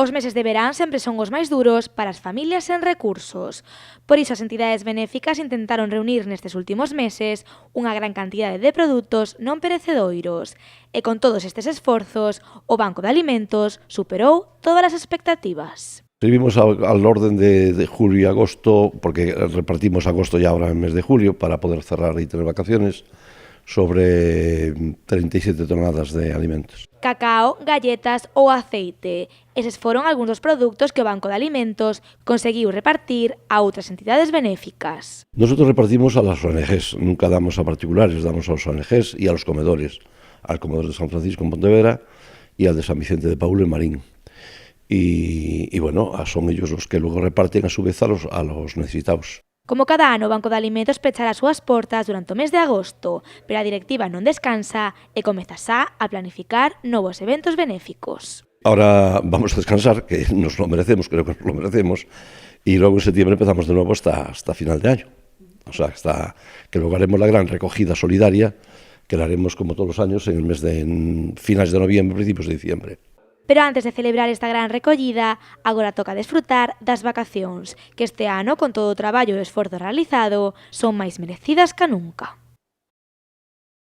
Os meses de verán sempre son os máis duros para as familias sen recursos. Por iso as entidades benéficas intentaron reunir nestes últimos meses unha gran cantidade de produtos non perecedoiros. E con todos estes esforzos, o Banco de Alimentos superou todas as expectativas. Vivimos al orden de julio y agosto, porque repartimos agosto y ahora en el mes de julio para poder cerrar y tener vacaciones, sobre 37 toneladas de alimentos. Cacao, galletas ou aceite. Eses foron algúns dos produtos que o Banco de Alimentos conseguiu repartir a outras entidades benéficas. Nosotros repartimos a las ONGs, nunca damos a particulares, damos a los ONGs y a los comedores, al comedor de San Francisco en Pontevedra y al de San Vicente de Paulo en Marín. Y bueno, son ellos los que luego reparten a su vez a los necesitados. Como cada ano, o Banco de Alimentos pechará as súas portas durante o mes de agosto, pero a directiva non descansa e comeza xa a planificar novos eventos benéficos. Ahora vamos a descansar, que nos lo merecemos, creo que nos lo merecemos, y luego en septiembre empezamos de nuevo hasta final de año. O sea, que luego haremos la gran recogida solidaria, que la haremos como todos los años en finales de noviembre, principios de diciembre. Pero antes de celebrar esta gran recollida, agora toca desfrutar das vacacións, que este ano, con todo o traballo e o esforzo realizado, son máis merecidas ca nunca.